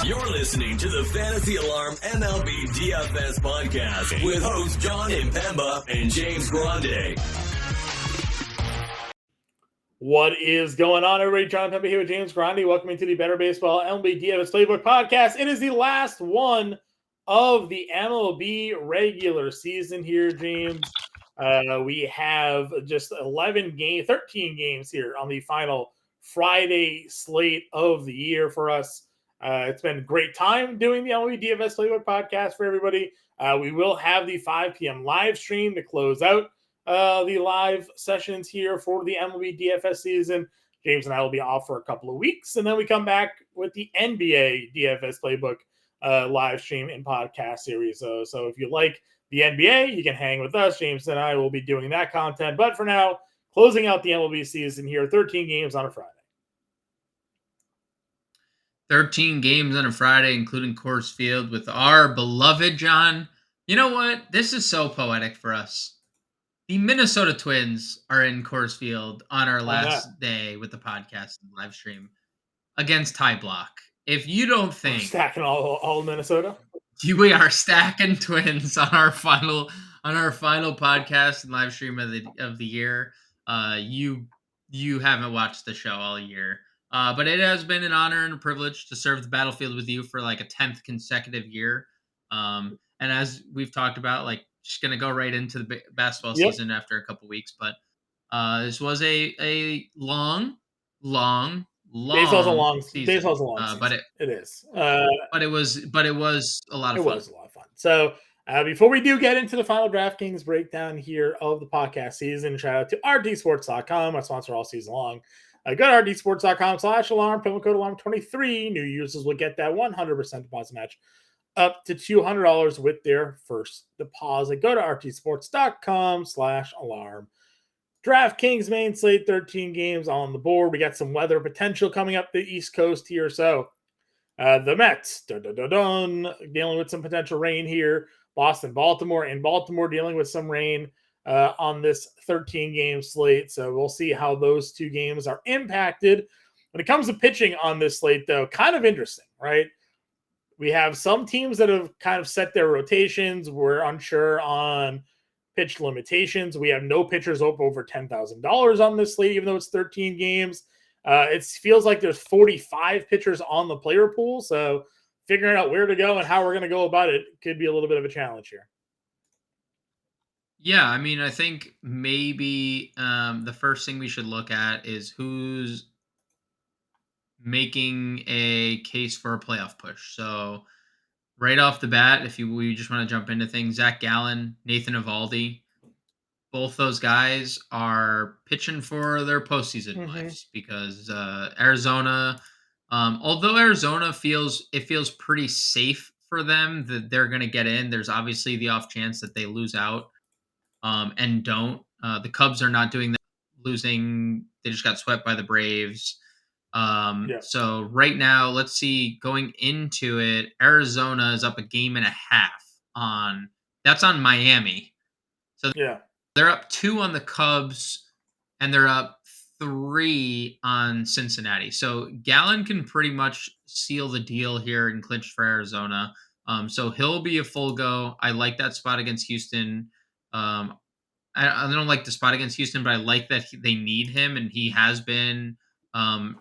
You're listening to the Fantasy Alarm MLB DFS podcast with hosts John Impemba and James Grande. What is going on, everybody? John Impemba here with James Grande. Welcome to the Better Baseball MLB DFS Playbook podcast. It is the last one of the MLB regular season here, James. We have just 13 games here on the final Friday slate of the year for us. It's been a great time doing the MLB DFS Playbook podcast for everybody. We will have the 5 p.m. live stream to close out the live sessions here for the MLB DFS season. James and I will be off for a couple of weeks, and then we come back with the NBA DFS Playbook live stream and podcast series. So if you like the NBA, you can hang with us. James and I will be doing that content. But for now, closing out the MLB season here, 13 games on a Friday. 13 games on a Friday, including Coors Field with our beloved John. You know what? This is so poetic for us. The Minnesota Twins are in Coors Field on our last day with the podcast and live stream against Ty Block. If you don't think we're stacking all Minnesota, we are stacking Twins on our final podcast and live stream of the year. You haven't watched the show all year. But it has been an honor and a privilege to serve the battlefield with you for like a 10th consecutive year. And as we've talked about, like just going to go right into the basketball season after a couple weeks. But this was a long baseball's a long season. Baseball's a long season. But it is. But it was a lot of fun. It was a lot of fun. So before we do get into the final DraftKings breakdown here of the podcast season, shout out to rtsports.com, our sponsor all season long. Go to rdsports.com/alarm, promo code alarm23. New users will get that 100% deposit match up to $200 with their first deposit. Go to rtsports.com/alarm. DraftKings main slate, 13 games on the board. We got some weather potential coming up the East Coast here. So the Mets, dealing with some potential rain here. Boston, Baltimore, and Baltimore dealing with some rain on this 13-game slate. So we'll see how those two games are impacted. When it comes to pitching on this slate, though, kind of interesting, right? We have some teams that have kind of set their rotations. We're unsure on pitch limitations. We have no pitchers over $10,000 on this slate, even though it's 13 games. It feels like there's 45 pitchers on the player pool. So figuring out where to go and how we're going to go about it could be a little bit of a challenge here. Yeah, I mean, I think maybe the first thing we should look at is who's making a case for a playoff push. So right off the bat, we just want to jump into things, Zach Gallen, Nathan Eovaldi, both those guys are pitching for their postseason lives because Arizona, although Arizona feels pretty safe for them that they're going to get in, there's obviously the off chance that they lose out. And don't. The Cubs are not doing that, losing. They just got swept by the Braves. So right now, let's see, going into it, Arizona is up 1.5 games on Miami. So they're up 2 on the Cubs, and they're up 3 on Cincinnati. So Gallen can pretty much seal the deal here and clinch for Arizona. So he'll be a full go. I like that spot against Houston. I don't like the spot against Houston, but I like that they need him, and he has been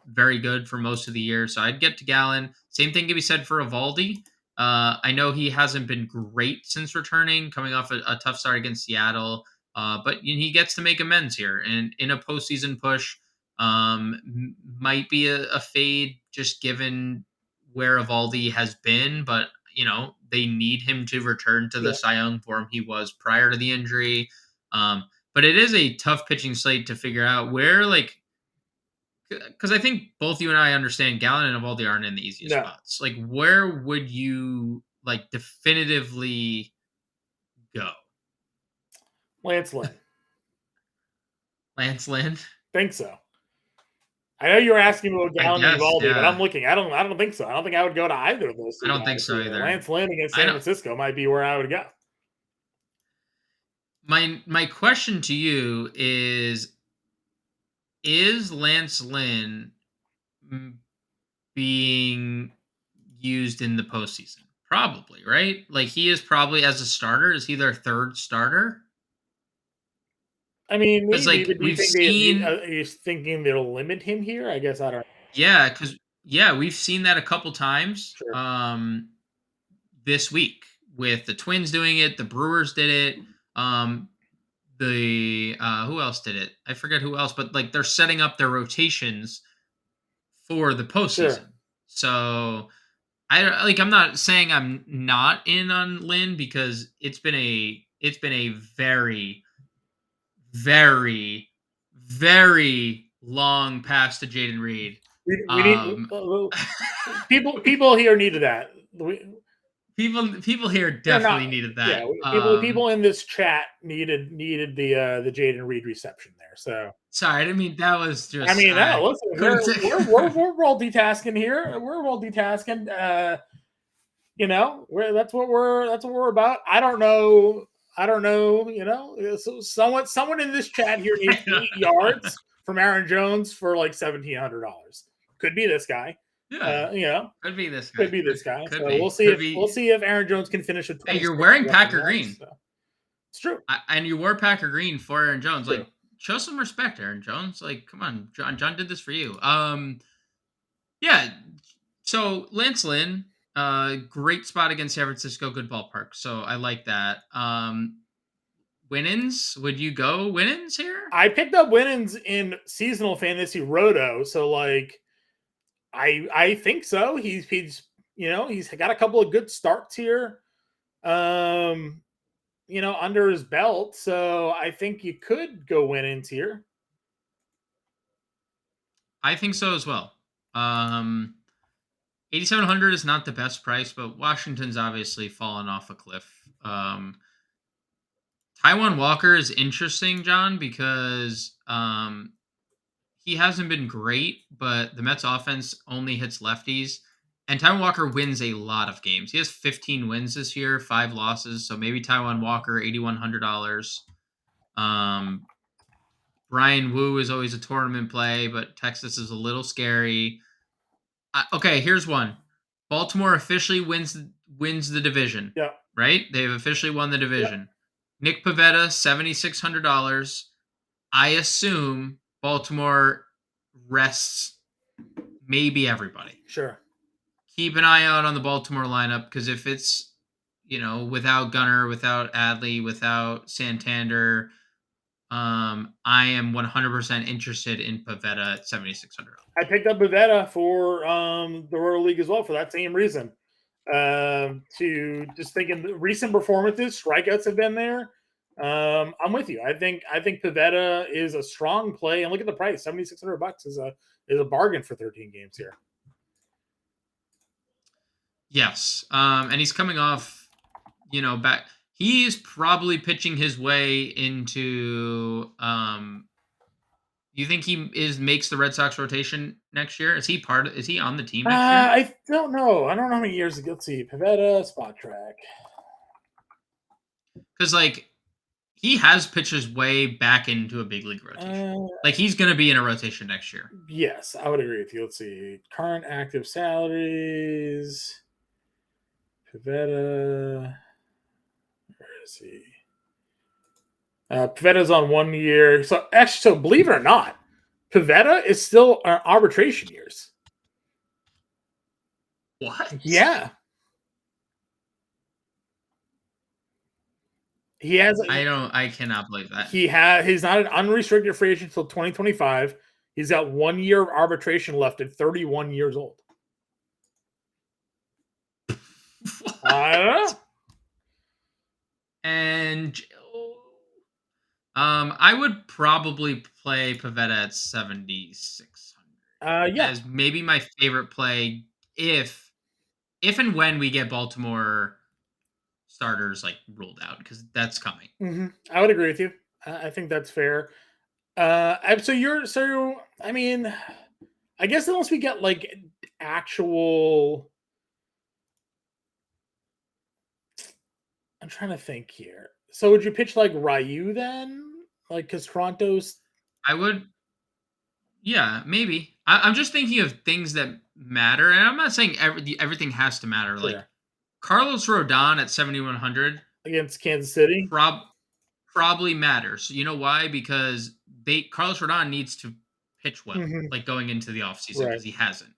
very good for most of the year. So I'd get to Gallen. Same thing can be said for Eovaldi. I know he hasn't been great since returning, coming off a tough start against Seattle, but he gets to make amends here. And in a postseason push, might be a fade just given where Eovaldi has been, but they need him to return to the Cy Young form he was prior to the injury. But it is a tough pitching slate to figure out where, because I think both you and I understand Gallen and Eovaldi aren't in the easiest spots. Like, where would you definitively go? Lance Lynn. Lance Lynn? Think so. I know you were asking about Gallen and Eovaldi, but I'm looking. I don't think so. I don't think I would go to either of those. I don't think so either. Lance Lynn against San Francisco might be where I would go. My question to you is Lance Lynn being used in the postseason? Probably, right? Like he is probably as a starter. Is he their third starter? I mean, Because maybe, like but do you we've think seen, are you thinking they'll limit him here? I guess I don't. we've seen that a couple times. Sure, This week with the Twins doing it, the Brewers did it. The who else did it? I forget who else, but like they're setting up their rotations for the sure. postseason. So I'm not saying I'm not in on Lynn because it's been a very very very long pass to Jaden Reed. We need people here needed that. People here They're not. definitely needed Yeah, that. people in this chat needed the Jaden Reed reception there. So Sorry, I didn't mean that was I just mean, no, I listen, couldn't say. we're multitasking here. We're multitasking. That's what we're about. I don't know. So someone in this chat here needs 8 yards from Aaron Jones for like $1,700. Could be this guy. Yeah, You know, could be this could guy. be this guy. Could So we'll be. see Could if be. Aaron Jones can finish a Hey, 26 you're wearing rushing Packer yards. green, So it's true. and you wore Packer green for Aaron Jones. True. Like, show some respect, Aaron Jones. Like, come on, John. John did this for you. Yeah. So Lance Lynn, great spot against San Francisco. Good ballpark. So I like that. Winans, would you go Winans here? I picked up Winans in seasonal fantasy roto, so like I think so. He's got a couple of good starts here. Under his belt. So I think you could go Winans here. I think so as well. 8,700 is not the best price, but Washington's obviously fallen off a cliff. Taijuan Walker is interesting, John, because he hasn't been great, but the Mets offense only hits lefties. And Taijuan Walker wins a lot of games. He has 15 wins this year, 5 losses. So maybe Taijuan Walker, $8,100. Brian Wu is always a tournament play, but Texas is a little scary. Okay, here's one. Baltimore officially wins the division. Yeah. Right? They've officially won the division. Yep. Nick Pivetta, $7,600. I assume Baltimore rests maybe everybody. Sure. Keep an eye out on the Baltimore lineup because if it's, without Gunnar, without Adley, without Santander, I am 100% interested in Pivetta at $7,600. I picked up Pivetta for the Royal League as well for that same reason. To just thinking the recent performances, strikeouts have been there. I'm with you. I think Pivetta is a strong play, and look at the price. $7,600 is a bargain for 13 games here. Yes, and he's coming off, back. He's probably pitching his way into. You think he makes the Red Sox rotation next year? Is he on the team next year? I don't know. I don't know how many years ago. Let's see. Pivetta spot track. Because he has pitched his way back into a big league rotation. He's going to be in a rotation next year. Yes, I would agree with you. Let's see. Current active salaries. Pivetta. Where is he? Pivetta's on 1 year. So believe it or not, Pivetta is still on arbitration years. What? Yeah. He has. I cannot believe that. He's not an unrestricted free agent until 2025. He's got 1 year of arbitration left at 31 years old. I don't know. And I would probably play Pivetta at 7,600. Yeah, as maybe my favorite play if and when we get Baltimore starters ruled out because that's coming. Mm-hmm. I would agree with you. I think that's fair. I mean, I guess unless we get actual. I'm trying to think here. So would you pitch Ryu then? Because Toronto's. I would. Yeah, maybe. I'm just thinking of things that matter, and I'm not saying everything has to matter. Like Sure. Carlos Rodon at 7,100 Against Kansas City. prob probably matters. You know why? Because Carlos Rodon needs to pitch well, Mhm. like going into the offseason, Right. because he hasn't.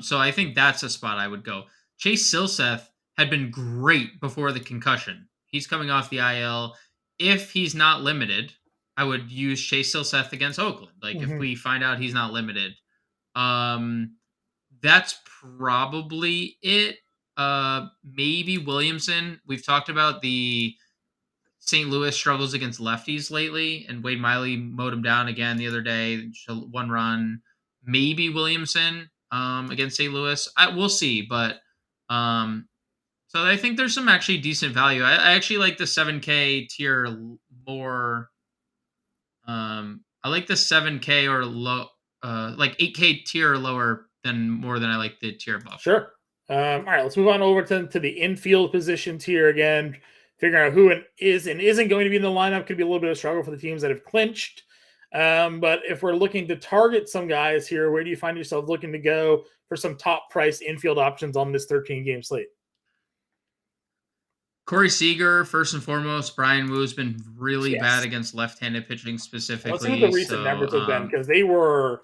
So I think that's a spot I would go. Chase Silseth had been great before the concussion. He's coming off the IL. If he's not limited, I would use Chase Silseth against Oakland. Like if Mhm. we find out he's not limited, um, that's probably it. Maybe Williamson. We've talked about the St. Louis struggles against lefties lately, and Wade Miley mowed him down again the other day. One run, maybe Williamson against St. Louis. We'll see, but so I think there's some actually decent value. I actually like the 7K tier more. I like the 7K or low, like 8K tier or lower than more than I like the tier above. Sure. All right, let's move on over to the infield positions here again. Figuring out who is and isn't going to be in the lineup could be a little bit of a struggle for the teams that have clinched. But if we're looking to target some guys here, where do you find yourself looking to go for some top price infield options on this 13 game slate? Corey Seager, first and foremost. Brian Woo's been really bad Yes. against left-handed pitching Let's see what the specifically, recent so numbers have been because they were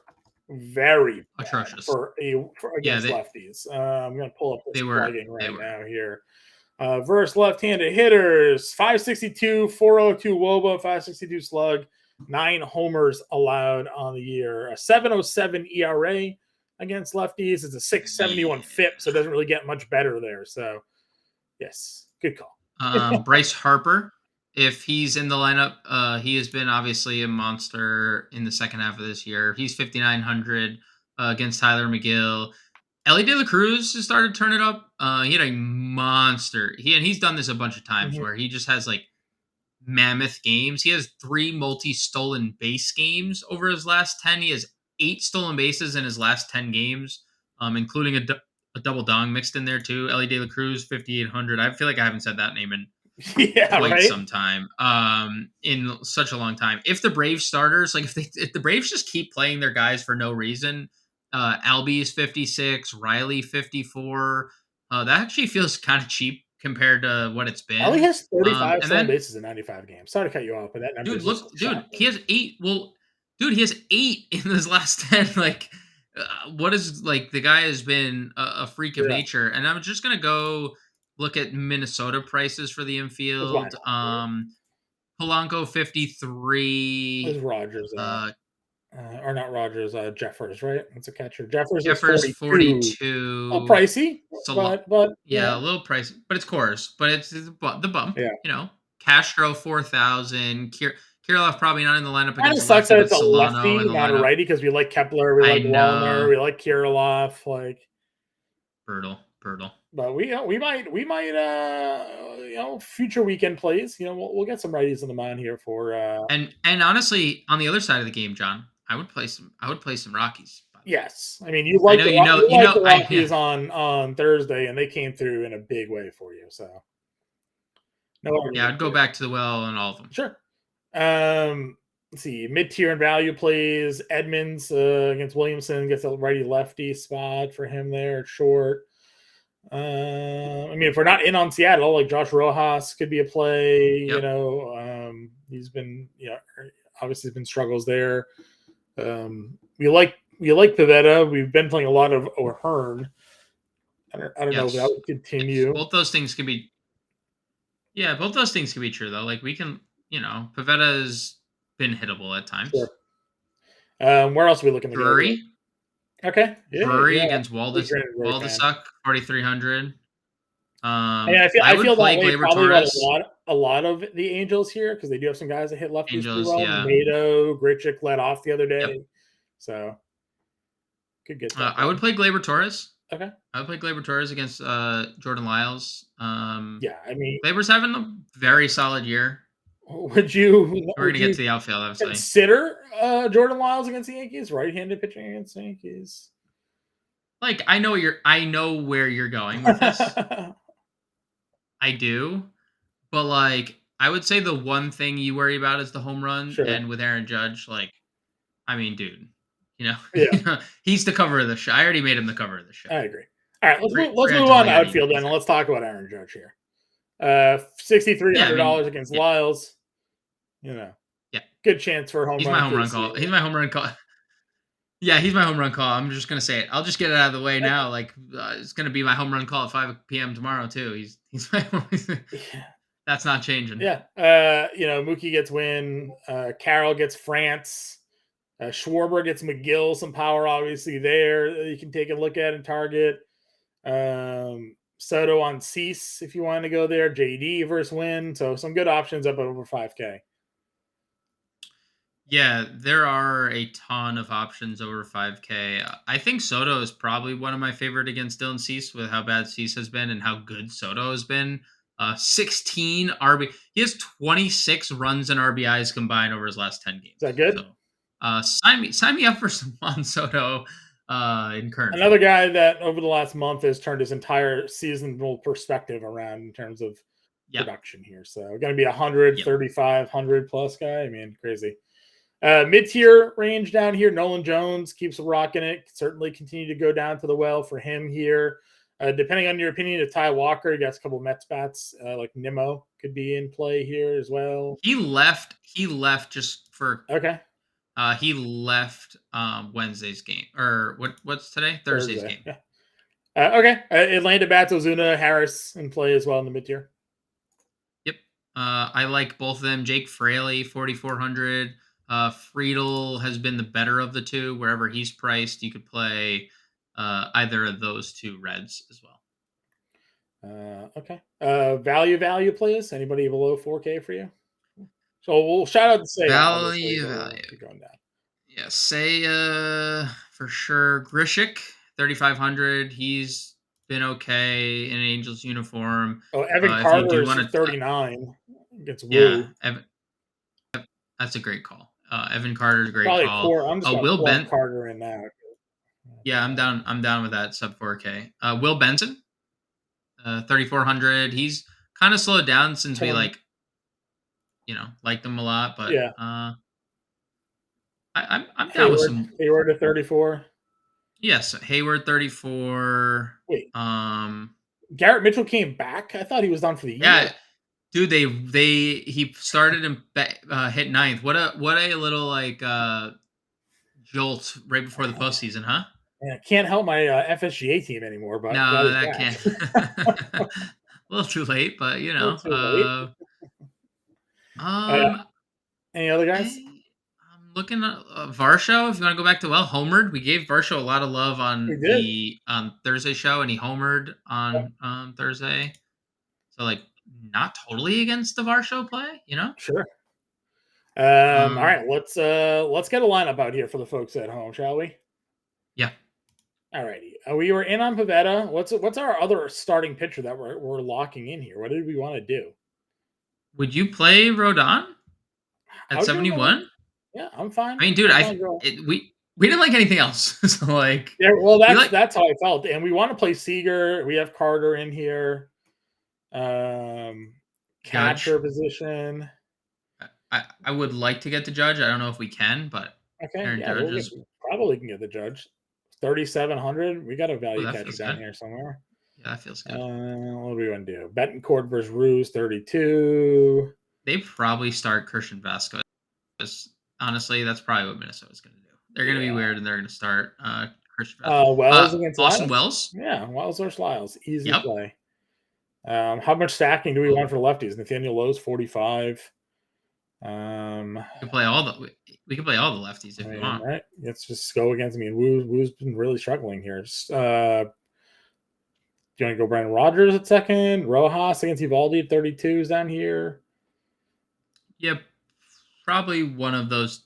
very bad atrocious. for Yeah, against lefties. I'm going to pull up this they were slugging they right were. now here. Versus left-handed hitters, 562, 402 WOBA, 562 slug, 9 homers allowed on the year, a 707 ERA against lefties. It's a 671 Yeah. FIP, so it doesn't really get much better there. So, yes, good call. Bryce Harper, if he's in the lineup, he has been obviously a monster in the second half of this year. He's 5,900 against Tyler McGill. Ellie De La Cruz has started to turn it up. He had a monster. He's done this a bunch of times Mhm. where he just has like mammoth games. He has 3 multi-stolen base games over his last 10. He has 8 stolen bases in his last 10 games, including a double dong mixed in there too. Ellie De La Cruz, 5,800. I feel like I haven't said that name in Yeah, quite right. some time, in such a long time. If the Braves starters, like if the Braves just keep playing their guys for no reason, Albie's 56, Riley 54. That actually feels kind of cheap compared to what it's Ellie been. has 35 And stolen then bases in 95 games. Sorry to cut you off, but that number dude, is just he shocking. has 8. Well, dude, he has 8 in his last 10. Like, what is like the guy has been a freak of Yeah, nature. And I'm just gonna go look at Minnesota prices for the that's why infield. not. Polanco There's 53. Rogers Uh, or not Rogers, Jeffers, right? That's a catcher. Jeffers is Jeffers 42. A 42. pricey, but Yeah, a little pricey, but it's cores. But it's the bump. yeah. Castro 4,000. Kirilov probably not in the lineup Kind of against a sucks lefty, that but it's a Solano in lefty, the not a lineup. righty, because we like Kepler, we I like Wallner, know. we like Kirilov, Brutal, brutal. but we might future weekend plays. We'll get some righties in the mind here for And honestly, on the other side of the game, John, I would play some Rockies. By the way, yes. I mean, you I like know the you know you you like know the I yeah, Rockies on Thursday, and they came through in a big way for you. So no yeah. argument I'd go there. back to the well on all of them. Sure. Let's see. Mid-tier and value plays. Edmonds against Williamson gets a righty-lefty spot for him there at short. I mean, if we're not in on Seattle, like Josh Rojas could be a play. Yep. He's been, obviously there's been struggles there. We like Pivetta. We've been playing a lot of O'Hearn. I don't know if that Yes. would Yes. continue. Both those things can be. Yeah, both those things can be true though. Like we can, Pavetta's been hittable at times. Sure. Where else are we looking to go here? Drury, Okay. Yeah. Drury Yeah. against Big Granite Road fan. Waldisuck, 4,300. And I feel I I would feel that play way Glaber probably about a Torres. lot a lot of the Angels here because they do have some guys that hit lefties pretty Angels, well. yeah. Nato, Grichuk led off the other Yep. day, so could get that. I would play Glaber Torres. Okay. I would play Glaber Torres against Jordan Lyles. Yeah, I mean, Glaber's having a very solid year. would you We're would gonna get you to the outfield, obviously. consider Jordan Lyles against the Yankees, right-handed pitching against the Yankees? Like I know where you're going with this. I do, but like I would say the one thing you worry about is the home run, Sure. and with Aaron Judge, like I mean, dude, Yeah, he's the cover of the show. I already made him the cover of the show. I agree. All right, let's move on Preemptively to already outfield did. then, and let's talk about Aaron Judge here. $6,300 Yeah, I mean, against yeah, Lyles. yeah. Good chance for a home He's run my if home we run see call. it. He's my home run call. Yeah, he's my home run call. I'm just gonna say it. I'll just get it out of the way now. Like it's gonna be my home run call at 5 p.m. tomorrow too. He's my. Yeah. That's not changing. Yeah. Mookie gets Win. Carroll gets France. Schwarber gets McGill. Some power, obviously, there that you can take a look at and target. Soto on Cease if you want to go there. JD versus Win. So some good options up over 5K. Yeah, there are a ton of options over 5K. I think Soto is probably one of my favorite against Dylan Cease with how bad Cease has been and how good Soto has been. 16 RB. He has 26 runs and RBIs combined over his last 10 games. Is that good? So, sign me up for some Juan Soto in current Another form. guy that over the last month has turned his entire seasonal perspective around in terms of Yep. production here. So going to be 135, 100 plus guy. I mean, crazy. Mid-tier range down here. Nolan Jones keeps rocking it. Certainly continue to go down to the well for him here. Depending on your opinion of Ty Walker, you got a couple Mets bats like Nimmo could be in play here as well. He left just for Okay. he left Wednesday's game or what's today? Thursday's Thursday. game. Yeah. Okay. Atlanta bats Ozuna, Harris in play as well in the mid-tier. Yep. I like both of them. Jake Fraley, 4,400. Friedel has been the better of the two. Wherever he's priced, you could play either of those two Reds as well. Okay. Value plays. Anybody below 4K for you? So we'll shout out to say obviously, but we'll keep going down. Yeah, say for sure Grishik, 3,500. He's been okay in an Angels uniform. Oh, Evan If you Carter do is want to, 39 against yeah, Woo. that's a great call. Evan Carter's a great Probably call. I'm just going to Will plug Ben. Carter in now. Yeah, I'm down. I'm down with that sub 4K. Will Benson, 3,400. He's kind of slowed down since we liked him a lot. But Yeah. I'm down with some. Hayward at 34. Yes, Hayward 34. Wait, Garrett Mitchell came back. I thought he was done for the year. Yeah, dude. He started and hit ninth. What a little like jolt right before the postseason, huh? Yeah, can't help my FSGA team anymore, but No, that can't. A little too late, but A little too late. Any other guys? I'm looking at Varsho. If you want to go back to homered. We gave Varsho a lot of love on the Thursday show, and he homered on Thursday. So like, not totally against the Varsho play, Sure. All right, let's get a lineup out here for the folks at home, shall we? Yeah. All righty. We were in on Pavetta. What's our other starting pitcher that we're locking in here? What did we want to do? Would you play Rodon at 71? Yeah, I'm fine. I mean, dude, we didn't like anything else. So like, yeah, well, that's how I felt. And we want to play Seager. We have Carter in here. Catcher position. I would like to get the Judge. I don't know if we can, but okay, yeah, probably can get the Judge. 3,700. We got a value catcher down here somewhere. Yeah, that feels good. What do we want to do? Betancourt versus Ruse, 32. They probably start Christian Vasquez. Honestly, that's probably what Minnesota's going to do. They're going to be weird, and they're going to start Christian Vasquez. Wells against Austin Lyles? Wells. Yeah, Wells versus Lyles. Easy play. How much stacking do we want for lefties? Nathaniel Lowe's 45. We can play all the lefties if you want. Right. Let's just go against me. Woo's been really struggling here. Do you want to go Brandon Rogers at second? Rojas against Evaldi at 32 is down here. Yep. Probably one of those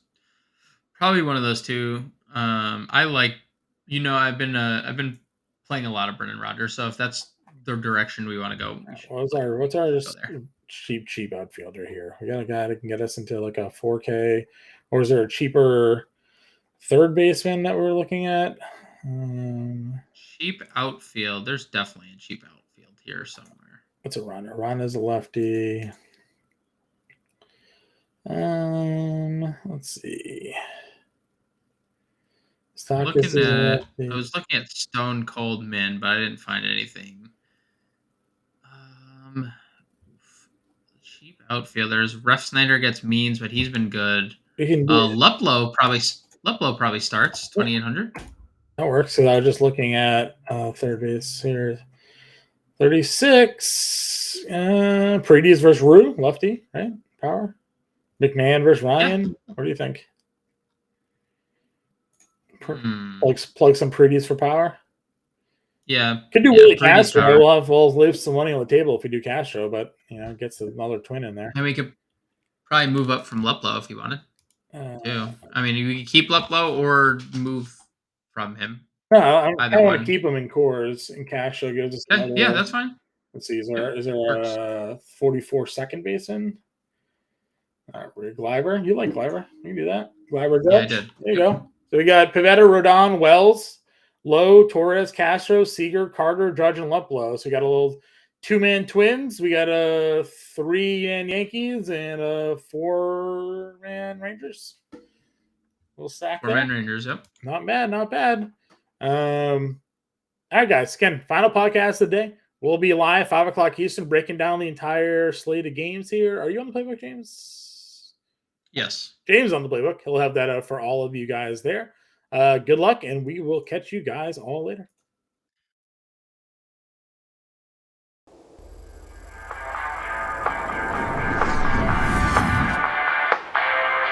two. I like, I've been playing a lot of Brendan Rodgers, so if that's the direction we want to go, what's our cheap outfielder here? We got a guy that can get us into like a 4K, or is there a cheaper third baseman that we're looking at? Cheap outfield. There's definitely a cheap outfield here somewhere. What's a runner? Runner's a lefty. Let's see. Stock I is was looking at Stone Cold Min, but I didn't find anything. Cheap outfielders. Ref Snyder gets means, but he's been good. we can do Luplow probably starts 2,800. that works. So I was just looking at third base here. 36. Paredes versus Rue, lefty, right? Power. McMahon versus Ryan. Yeah. What do you think? Plug some Paredes for power. Yeah. Could do Willie Castro. Power. We'll leave some money on the table if we do Castro, but gets another twin in there. And we could probably move up from Luplow if you wanted. Too. I mean, you could keep Luplow or move from him. No, I want to keep him in cores, and Castro gives us another. Yeah, that's fine. Let's see. Is there a 44 second baseman? Gleiber. You like Gleiber? You can do that. Gleiber. Yeah, I did. There you go. So we got Pivetta, Rodon, Wells, Lowe, Torres, Castro, Seager, Carter, Judge, and Luplow. So we got a little 2-man Twins. We got a 3-man Yankees and a 4-man Rangers. We'll stack 4-man Rangers. Yep. Not bad. Not bad. All right, guys. Again, final podcast of the day. We'll be live 5 o'clock Eastern, breaking down the entire slate of games here. Are you on the playbook, James? Yes. James on the playbook. He'll have that for all of you guys there. Good luck, and we will catch you guys all later.